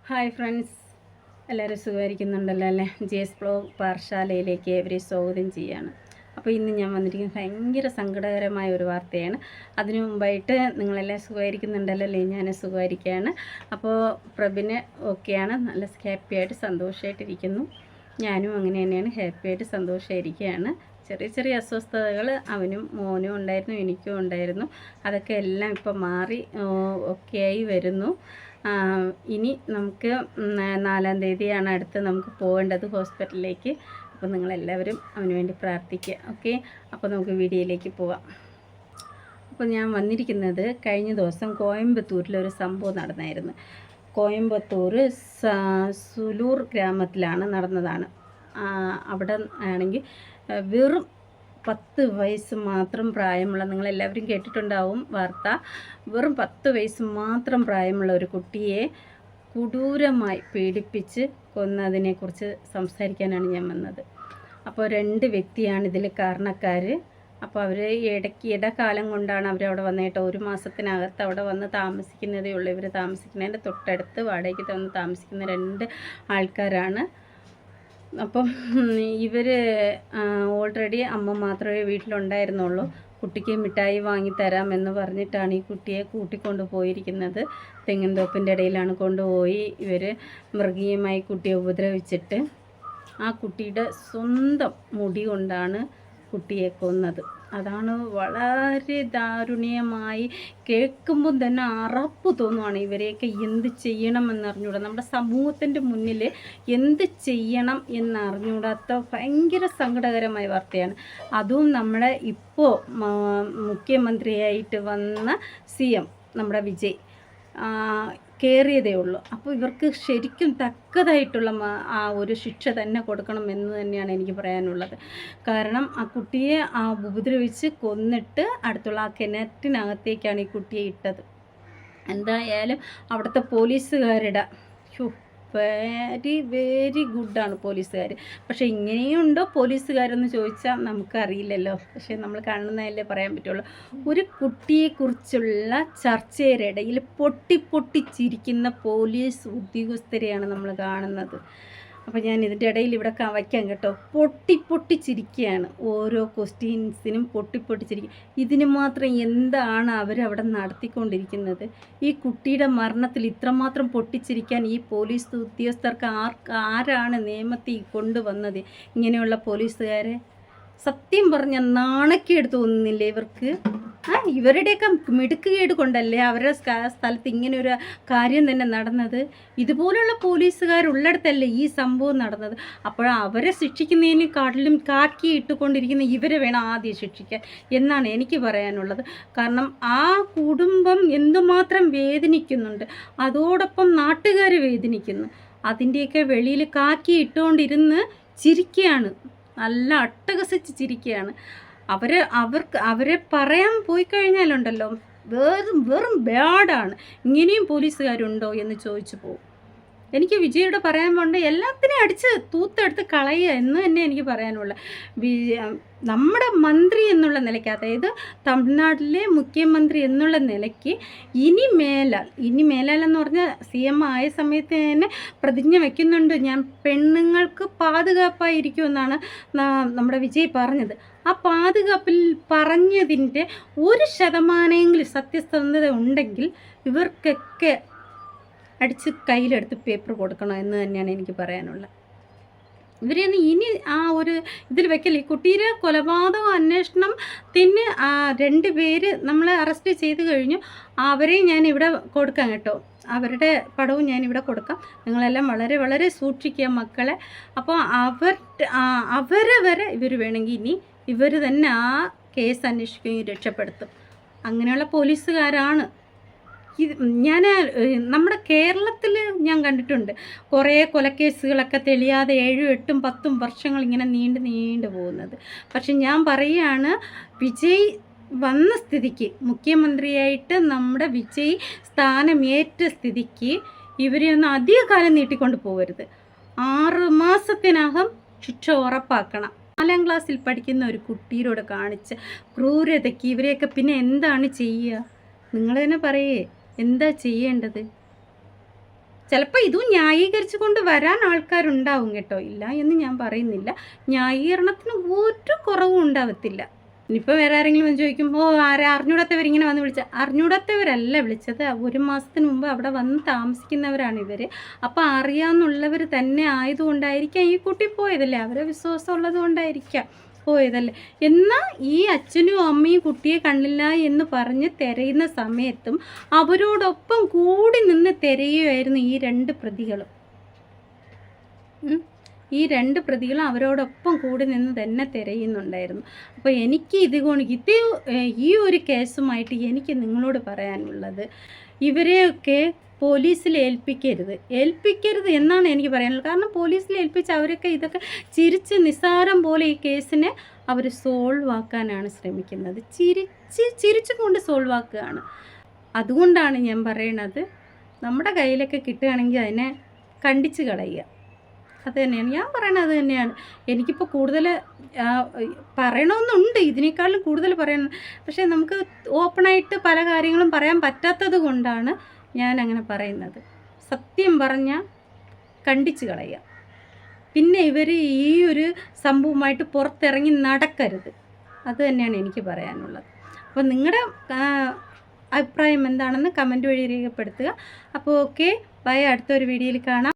Hi friends, എല്ലാവരും സുഖമായിരിക്കുന്നുണ്ടല്ലോ അല്ലേ? GS blog പാഠശാലയിലേക്ക് ഏവരെയും സ്വാഗതം ചെയ്യാണ്. അപ്പോൾ ഇന്ന് ഞാൻ വന്നിരിക്കുന്നത് ഭയങ്കര സങ്കടകരമായ ഒരു വാർത്തയാണ്. അതിനു മുമ്പായിട്ട് നിങ്ങളെല്ലാം സുഖമായിരിക്കുന്നുണ്ടല്ലോ അല്ലേ? ഞാൻ സുഖമായിരിക്കുകയാണ്. അപ്പോൾ പ്രഭിന് ഓക്കെയാണ്, നല്ല ഹാപ്പിയായിട്ട് സന്തോഷമായിട്ടിരിക്കുന്നു. ഞാനും അങ്ങനെ തന്നെയാണ്, ഹാപ്പിയായിട്ട് സന്തോഷമായിരിക്കുകയാണ്. ചെറിയ ചെറിയ അസ്വസ്ഥതകൾ അവനും മോനും ഉണ്ടായിരുന്നു, എനിക്കും ഉണ്ടായിരുന്നു. അതൊക്കെ എല്ലാം ഇപ്പം മാറി ഓക്കെയായി വരുന്നു. ഇനി നമുക്ക് 4-ാം തീയതിയാണ് അടുത്ത് നമുക്ക് പോകേണ്ടത് ഹോസ്പിറ്റലിലേക്ക്. അപ്പോൾ നിങ്ങളെല്ലാവരും അവന് വേണ്ടി പ്രാർത്ഥിക്കുക, ഓക്കെ? അപ്പോൾ നമുക്ക് വീഡിയോയിലേക്ക് പോവാം. അപ്പോൾ ഞാൻ വന്നിരിക്കുന്നത് കഴിഞ്ഞ ദിവസം കോയമ്പത്തൂരിലൊരു സംഭവം നടന്നായിരുന്നു. കോയമ്പത്തൂർ സുലൂർ ഗ്രാമത്തിലാണ് നടന്നതാണ്. അവിടെ ആണെങ്കിൽ വെറും 10 വയസ്സ് മാത്രം പ്രായമുള്ള, നിങ്ങളെല്ലാവരും കേട്ടിട്ടുണ്ടാവും വാർത്ത, വെറും 10 വയസ്സ് മാത്രം പ്രായമുള്ള ഒരു കുട്ടിയെ കൊടൂരമായി പീഡിപ്പിച്ച് കൊന്നതിനെക്കുറിച്ച് സംസാരിക്കാനാണ് ഞാൻ വന്നത്. അപ്പോൾ 2 വ്യക്തിയാണ് ഇതിൽ കാരണക്കാർ. അപ്പോൾ അവർ ഇടക്കാലം കൊണ്ടാണ് അവരവിടെ വന്നിട്ട് 1 മാസത്തിനകത്ത് അവിടെ വന്ന് താമസിക്കുന്നതേ ഉള്ളൂ. ഇവർ താമസിക്കുന്നതിൻ്റെ തൊട്ടടുത്ത് വാടകയ്ക്ക് വന്ന് താമസിക്കുന്ന 2 ആൾക്കാരാണ്. അപ്പം ഇവർ ഓൾറെഡി അമ്മ മാത്രമേ വീട്ടിലുണ്ടായിരുന്നുള്ളൂ. കുട്ടിക്ക് മിഠായി വാങ്ങിത്തരാമെന്ന് പറഞ്ഞിട്ടാണ് ഈ കുട്ടിയെ കൂട്ടിക്കൊണ്ട് പോയിരിക്കുന്നത്. തെങ്ങിൻ തോപ്പിൻ്റെ ഇടയിലാണ് കൊണ്ടുപോയി ഇവർ മൃഗീയമായി കുട്ടിയെ ഉപദ്രവിച്ചിട്ട് ആ കുട്ടിയുടെ സ്വന്തം മുടി കൊണ്ടാണ് കുട്ടിയെ കൊന്നത്. അതാണ് വളരെ ദാരുണീയമായി, കേൾക്കുമ്പോൾ തന്നെ അറപ്പ് തോന്നുവാണ്. ഇവരെയൊക്കെ എന്ത് ചെയ്യണമെന്നറിഞ്ഞൂടാ, നമ്മുടെ സമൂഹത്തിൻ്റെ മുന്നിൽ എന്ത് ചെയ്യണം എന്നറിഞ്ഞൂടാത്ത ഭയങ്കര സങ്കടകരമായ വാർത്തയാണ്. അതും നമ്മുടെ ഇപ്പോൾ മുഖ്യമന്ത്രിയായിട്ട് വന്ന CM നമ്മുടെ വിജയ് കയറിയതേ ഉള്ളൂ. അപ്പോൾ ഇവർക്ക് ശരിക്കും തക്കതായിട്ടുള്ള ആ ഒരു ശിക്ഷ തന്നെ കൊടുക്കണം എന്ന് തന്നെയാണ് എനിക്ക് പറയാനുള്ളത്. കാരണം ആ കുട്ടിയെ ഉപദ്രവിച്ച് കൊന്നിട്ട് അടുത്തുള്ള ആ കിണറ്റിനകത്തേക്കാണ് ഈ കുട്ടിയെ ഇട്ടത്. എന്തായാലും അവിടുത്തെ പോലീസുകാരുടെ വെരി ഗുഡാണ് പോലീസുകാർ. പക്ഷേ ഇങ്ങനെയുണ്ടോ പോലീസുകാരെന്ന് ചോദിച്ചാൽ നമുക്കറിയില്ലല്ലോ. പക്ഷേ നമ്മൾ കാണുന്നതല്ലേ പറയാൻ പറ്റുള്ളൂ. ഒരു കുട്ടിയെക്കുറിച്ചുള്ള ചർച്ചയുടെ ഇടയിൽ പൊട്ടിച്ചിരിക്കുന്ന പോലീസ് ഉദ്യോഗസ്ഥരെയാണ് നമ്മൾ കാണുന്നത്. അപ്പോൾ ഞാൻ ഇതിൻ്റെ ഇടയിൽ ഇവിടെ വയ്ക്കാം കേട്ടോ. പൊട്ടിച്ചിരിക്കുകയാണ്, ഓരോ ക്വസ്റ്റ്യൻസിനും പൊട്ടിച്ചിരിക്കുക. ഇതിന് മാത്രം എന്താണ് അവരവിടെ നടത്തിക്കൊണ്ടിരിക്കുന്നത്? ഈ കുട്ടിയുടെ മരണത്തിൽ ഇത്രമാത്രം പൊട്ടിച്ചിരിക്കാൻ ഈ പോലീസ് ഉദ്യോഗസ്ഥർക്ക് ആരാണ് നിയമത്തിൽ കൊണ്ടുവന്നത്? ഇങ്ങനെയുള്ള പോലീസുകാരെ സത്യം പറഞ്ഞ നാണക്കേട് തോന്നുന്നില്ലേ ഇവർക്ക്? ഇവരുടെയൊക്കെ മിടുക്കുകേട് കൊണ്ടല്ലേ അവരുടെ സ്ഥലത്ത് ഇങ്ങനെ ഒരു കാര്യം തന്നെ നടന്നത്. ഇതുപോലുള്ള പോലീസുകാരുള്ളിടത്തല്ലേ ഈ സംഭവം നടന്നത്. അപ്പോൾ അവരെ ശിക്ഷിക്കുന്നതിനെക്കാട്ടിലും കാക്കി ഇട്ടുകൊണ്ടിരിക്കുന്ന ഇവരെ വേണം ആദ്യം ശിക്ഷിക്കാൻ എന്നാണ് എനിക്ക് പറയാനുള്ളത്. കാരണം ആ കുടുംബം എന്തുമാത്രം വേദനിക്കുന്നുണ്ട്, അതോടൊപ്പം നാട്ടുകാർ വേദനിക്കുന്നു. അതിൻ്റെയൊക്കെ വെളിയിൽ കാക്കി ഇട്ടുകൊണ്ടിരുന്ന് ചിരിക്കുകയാണ്, നല്ല അട്ടഹസിച്ച് ചിരിക്കുകയാണ്. അവരെ പറയാൻ പോയി കഴിഞ്ഞാലുണ്ടല്ലോ വെറും ബാഡാണ്. ഇങ്ങനെയും പോലീസുകാരുണ്ടോ എന്ന് ചോദിച്ചു പോകും. എനിക്ക് വിജയോട് പറയാൻ പോണ്ട്, എല്ലാത്തിനെയും അടിച്ച് തൂത്തെടുത്ത് കളയുക എന്ന് തന്നെ എനിക്ക് പറയാനുള്ള. നമ്മുടെ മന്ത്രി എന്നുള്ള നിലയ്ക്ക്, അതായത് തമിഴ്നാട്ടിലെ മുഖ്യമന്ത്രി എന്നുള്ള നിലയ്ക്ക് ഇനി മേലാൽ എന്ന് പറഞ്ഞാൽ CM ആയ സമയത്ത് തന്നെ പ്രതിജ്ഞ വയ്ക്കുന്നുണ്ട്, ഞാൻ പെണ്ണുങ്ങൾക്ക് പാതുകാപ്പായിരിക്കുമെന്നാണ് നമ്മുടെ വിജയ് പറഞ്ഞത്. ആ പാതുകാപ്പിൽ പറഞ്ഞതിൻ്റെ 1% സത്യസന്ധത ഉണ്ടെങ്കിൽ ഇവർക്കൊക്കെ അടിച്ച് കയ്യിലെടുത്ത് പേപ്പർ കൊടുക്കണം എന്ന് തന്നെയാണ് എനിക്ക് പറയാനുള്ളത്. ഇവരെയൊന്നും ഇനി ആ ഒരു ഇതിൽ വെക്കല്. ഈ കുട്ടിയുടെ കൊലപാതക അന്വേഷണത്തിന് 2 പേര് നമ്മളെ അറസ്റ്റ് ചെയ്ത് കഴിഞ്ഞു. അവരെയും ഞാൻ ഇവിടെ കൊടുക്കാം കേട്ടോ, അവരുടെ പടവും ഞാനിവിടെ കൊടുക്കാം. നിങ്ങളെല്ലാം വളരെ വളരെ സൂക്ഷിക്കുക മക്കളെ. അപ്പോൾ അവരെ വരെ ഇവർ വേണമെങ്കിൽ ഇനി ഇവർ തന്നെ ആ കേസ് അന്വേഷിക്കുകയും രക്ഷപ്പെടുത്തും. അങ്ങനെയുള്ള പോലീസുകാരാണ്. ഞാൻ നമ്മുടെ കേരളത്തിൽ ഞാൻ കണ്ടിട്ടുണ്ട് കുറേ കൊലക്കേസുകളൊക്കെ തെളിയാതെ 7, 8, 10 വർഷങ്ങൾ ഇങ്ങനെ നീണ്ടു പോകുന്നത്. പക്ഷെ ഞാൻ പറയുകയാണ്, വിജയ് വന്ന സ്ഥിതിക്ക്, മുഖ്യമന്ത്രിയായിട്ട് നമ്മുടെ വിജയ് സ്ഥാനമേറ്റ സ്ഥിതിക്ക് ഇവരെയൊന്നും അധികകാലം നീട്ടിക്കൊണ്ട് പോകരുത്. 6 മാസത്തിനകം ശിക്ഷ ഉറപ്പാക്കണം. 4-ാം ക്ലാസ്സിൽ പഠിക്കുന്ന ഒരു കുട്ടിയോട് കാണിച്ച ക്രൂരതയ്ക്ക് ഇവരെയൊക്കെ പിന്നെ എന്താണ് ചെയ്യുക? നിങ്ങൾ തന്നെ പറയേ, എന്താ ചെയ്യേണ്ടത്? ചിലപ്പോൾ ഇതും ന്യായീകരിച്ചു കൊണ്ട് വരാൻ ആൾക്കാരുണ്ടാവും കേട്ടോ, ഇല്ല എന്ന് ഞാൻ പറയുന്നില്ല. ന്യായീകരണത്തിന് ഒരു കുറവും ഉണ്ടാവത്തില്ല. ഇനിയിപ്പോൾ വേറെ ആരെങ്കിലും വന്ന് ചോദിക്കും, ഓ അറിഞ്ഞൂടാത്തവരിങ്ങനെ വന്ന് അറിഞ്ഞൂടാത്തവരല്ല വിളിച്ചത്, 1 മാസത്തിന് മുമ്പ് അവിടെ വന്ന് താമസിക്കുന്നവരാണ് ഇവർ. അപ്പോൾ അറിയാമെന്നുള്ളവർ തന്നെ ആയതുകൊണ്ടായിരിക്കാം ഈ കുട്ടി പോയതല്ലേ, അവരെ വിശ്വാസം ഉള്ളത് കൊണ്ടായിരിക്കാം പോയതല്ലേ. എന്നാൽ ഈ അച്ഛനും അമ്മയും കുട്ടിയെ കണ്ടില്ല എന്ന് പറഞ്ഞ് തിരയുന്ന സമയത്തും അവരോടൊപ്പം കൂടി നിന്ന് തിരയുമായിരുന്നു ഈ 2 പ്രതികളും. ഈ 2 പ്രതികളും അവരോടൊപ്പം കൂടി നിന്ന് തന്നെ തിരയുന്നുണ്ടായിരുന്നു. അപ്പോൾ എനിക്ക് ഈ ഒരു കേസുമായിട്ട് എനിക്ക് നിങ്ങളോട് പറയാനുള്ളത്, ഇവരെയൊക്കെ പോലീസിൽ ഏൽപ്പിക്കരുത് എന്നാണ് എനിക്ക് പറയാനുള്ളത്. കാരണം പോലീസിൽ ഏൽപ്പിച്ച് അവരൊക്കെ ഇതൊക്കെ ചിരിച്ച് നിസ്സാരം പോലെ ഈ കേസിനെ അവർ സോൾവ് ആക്കാനാണ് ശ്രമിക്കുന്നത്. ചിരിച്ചുകൊണ്ട് സോൾവ് ആക്കുകയാണ്. അതുകൊണ്ടാണ് ഞാൻ പറയണത്, നമ്മുടെ കയ്യിലൊക്കെ കിട്ടുകയാണെങ്കിൽ അതിനെ കണ്ടിച്ച് കളയുക. അത് തന്നെയാണ് ഞാൻ പറയണത്. അത് തന്നെയാണ്. എനിക്കിപ്പോൾ കൂടുതൽ പറയണമെന്നുണ്ട്, ഇതിനേക്കാളും കൂടുതൽ പറയണം. പക്ഷേ നമുക്ക് ഓപ്പണായിട്ട് പല കാര്യങ്ങളും പറയാൻ പറ്റാത്തത് കൊണ്ടാണ് ഞാൻ അങ്ങനെ പറയുന്നത്. സത്യം പറഞ്ഞാൽ കണ്ടിച്ച് കളയുക. പിന്നെ ഇവർ ഈ ഒരു സംഭവമായിട്ട് പുറത്തിറങ്ങി നടക്കരുത്. അത് തന്നെയാണ് എനിക്ക് പറയാനുള്ളത്. അപ്പോൾ നിങ്ങളുടെ അഭിപ്രായം എന്താണെന്ന് കമൻറ്റ് വഴി രേഖപ്പെടുത്തുക. അപ്പോൾ ഓക്കെ, ബൈ. അടുത്തൊരു വീഡിയോയിൽ കാണാം.